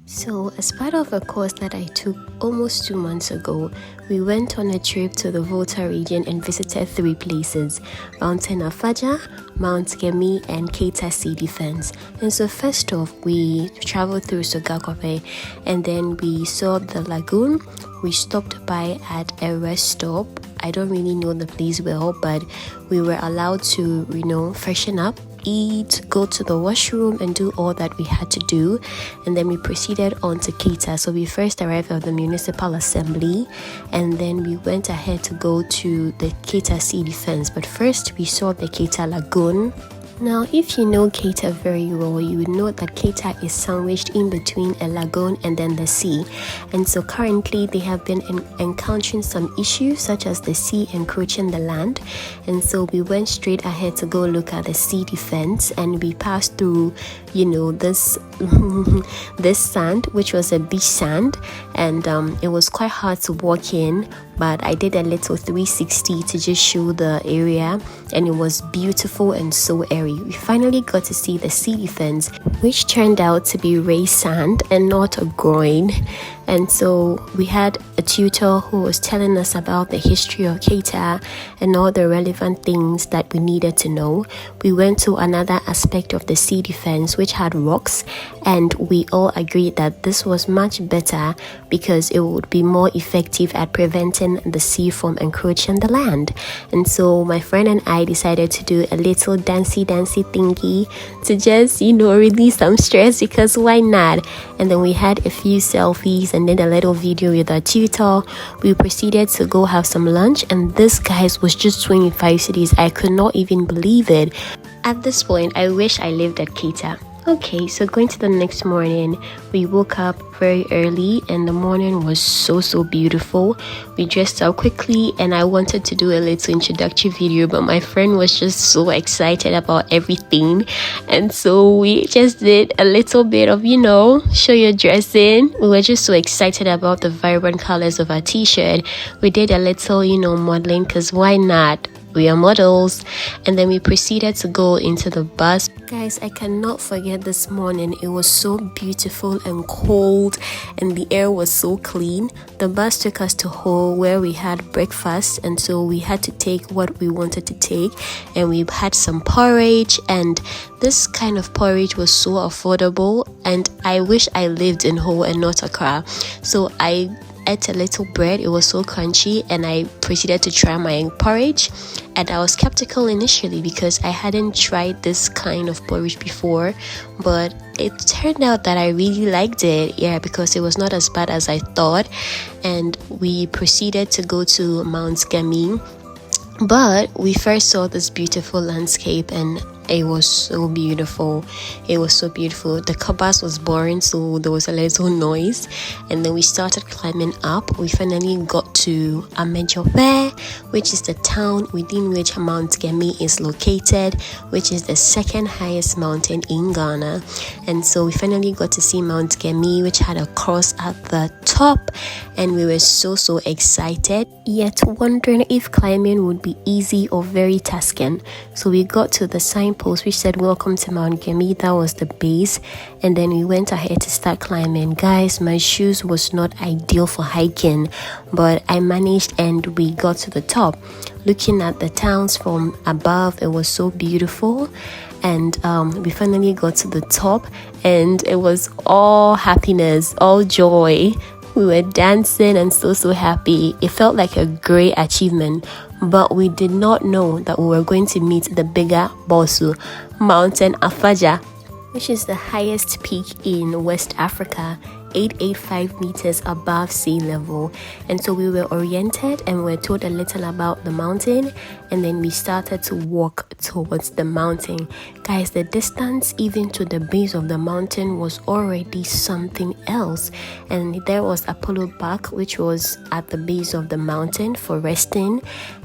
So, as part of a course that I took almost 2 months ago, we went on a trip to the Volta region and visited 3 places: Mountain Afadja, Mount Gemi, and Keta Sea Defense. And so, first off, we traveled through Sogakope, and then we saw the lagoon. We stopped by at a rest stop. I don't really know the place well, but we were allowed to, freshen up, eat, go to the washroom, and do all that we had to do. And then we proceeded on to Keta. So we first arrived at the municipal assembly, and then we went ahead to go to the Keta Sea Defense. But first we saw the Keta Lagoon. Now, if you know Keta very well, you would know that Keta is sandwiched in between a lagoon and then the sea. And so currently they have been encountering some issues such as the sea encroaching the land. And so we went straight ahead to go look at the sea defense, and we passed through, this this sand, which was a beach sand, and it was quite hard to walk in, but I did a little 360 to just show the area, and it was beautiful and so airy. We finally got to see the sea defense, which turned out to be raised sand and not a groin. And so we had a tutor who was telling us about the history of Keta and all the relevant things that we needed to know. We went to another aspect of the sea defense, which had rocks, and we all agreed that this was much better because it would be more effective at preventing the sea from encroaching the land. And so my friend and I decided to do a little dancey thingy to just, release some stress, because why not? And then we had a few selfies and then a little video with our tutor. We proceeded to go have some lunch, and this, guys, was just 25 cities. I could not even believe it. At this point, I wish I lived at Keta. Okay, so going to the next morning, we woke up very early and the morning was so beautiful. We dressed up quickly and I wanted to do a little introductory video, but my friend was just so excited about everything, and so we just did a little bit of, show your dressing. We were just so excited about the vibrant colors of our t-shirt. We did a little, modeling, because why not? We are models. And then we proceeded to go into the bus. Guys, I cannot forget this morning. It was so beautiful and cold, and the air was so clean. The bus took us to Ho, where we had breakfast, and so we had to take what we wanted to take, and we had some porridge, and this kind of porridge was so affordable, and I wish I lived in Ho and not Accra. So I ate a little bread. It was so crunchy, and I proceeded to try my porridge. And I was skeptical initially because I hadn't tried this kind of porridge before, but it turned out that I really liked it, because it was not as bad as I thought. And we proceeded to go to Mount Gemi, but we first saw this beautiful landscape, and it was so beautiful. The bus was boring, so there was a little noise, and then we started climbing up. We finally got to Afadja, which is the town within which Mount Gemi is located, which is the second highest mountain in Ghana. And so we finally got to see Mount Gemi, which had a cross at the top, and we were so excited, yet wondering if climbing would be easy or very tasking. So we got to the signpost which said welcome to Mount Gemi. That was the base, and then we went ahead to start climbing. Guys, my shoes was not ideal for hiking, but I managed, and we got to the top. Looking at the towns from above, it was so beautiful. And we finally got to the top, and it was all happiness, all joy. We were dancing and so happy. It felt like a great achievement, but we did not know that we were going to meet the bigger Bosu, Mountain Afadja, which is the highest peak in West Africa, 885 meters above sea level. And so we were oriented and were told a little about the mountain, and then we started to walk towards the mountain. Guys, the distance even to the base of the mountain was already something else, and there was Apollo Park, which was at the base of the mountain for resting.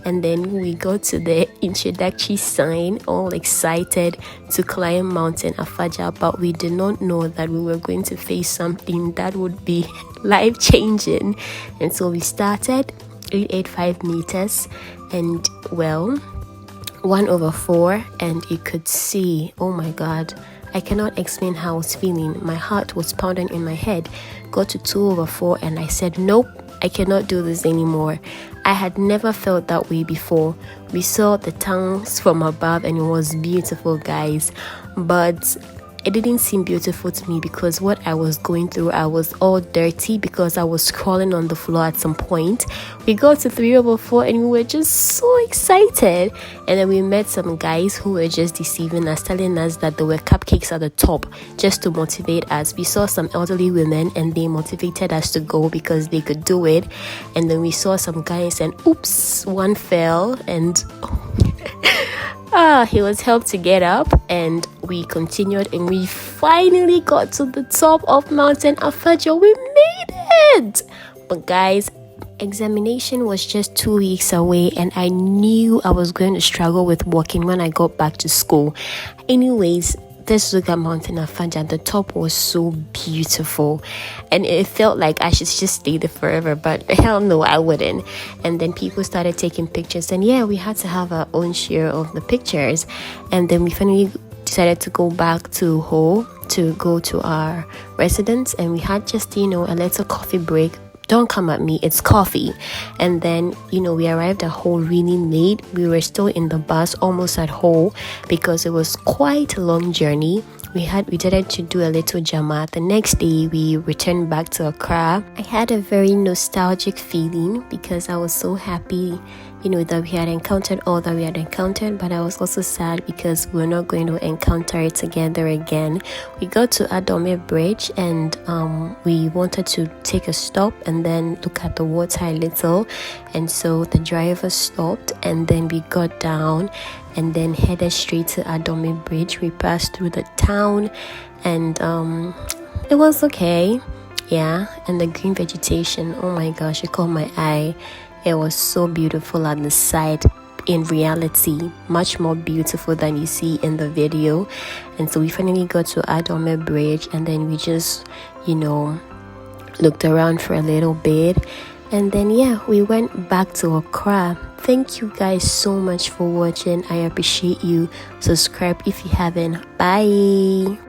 And then we got to the introductory sign, all excited to climb Mountain Afadja, but we did not know that we were going to face something that would be life-changing. And so we started 885 meters, and 1/4, and you could see, oh my god, I cannot explain how I was feeling. My heart was pounding in my head. Got to 2/4 and I said, nope, I cannot do this anymore. I had never felt that way before. We saw the towns from above and it was beautiful, guys. But it didn't seem beautiful to me because what I was going through, I was all dirty because I was crawling on the floor at some point. We got to 3/4 and we were just so excited. And then we met some guys who were just deceiving us, telling us that there were cupcakes at the top just to motivate us. We saw some elderly women and they motivated us to go because they could do it. And then we saw some guys and oops, one fell and he was helped to get up, and we continued and we finally got to the top of Mountain Afadja. We made it! But guys, examination was just 2 weeks away and I knew I was going to struggle with walking when I got back to school. Anyways, this look at Mountain Afadja. The top was so beautiful and it felt like I should just stay there forever, but hell no, I wouldn't. And then people started taking pictures and yeah, we had to have our own share of the pictures. And then we finally decided to go back to Ho to go to our residence, and we had just a little coffee break. Don't come at me, it's coffee. And then we arrived at Ho really late. We were still in the bus almost at Ho because it was quite a long journey. We decided to do a little jama. The next day we returned back to Accra. I had a very nostalgic feeling because I was so happy that we had encountered all that we had encountered, but I was also sad because we're not going to encounter it together again. We got to Adome Bridge and we wanted to take a stop and then look at the water a little, and so the driver stopped and then we got down and then headed straight to Adome Bridge. We passed through the town and it was okay, yeah. And the green vegetation, oh my gosh, it caught my eye. It was so beautiful at the side. In reality, much more beautiful than you see in the video. And so we finally got to Adome Bridge and then we just looked around for a little bit, and then yeah, we went back to Accra. Thank you guys so much for watching. I appreciate you. Subscribe if you haven't. Bye.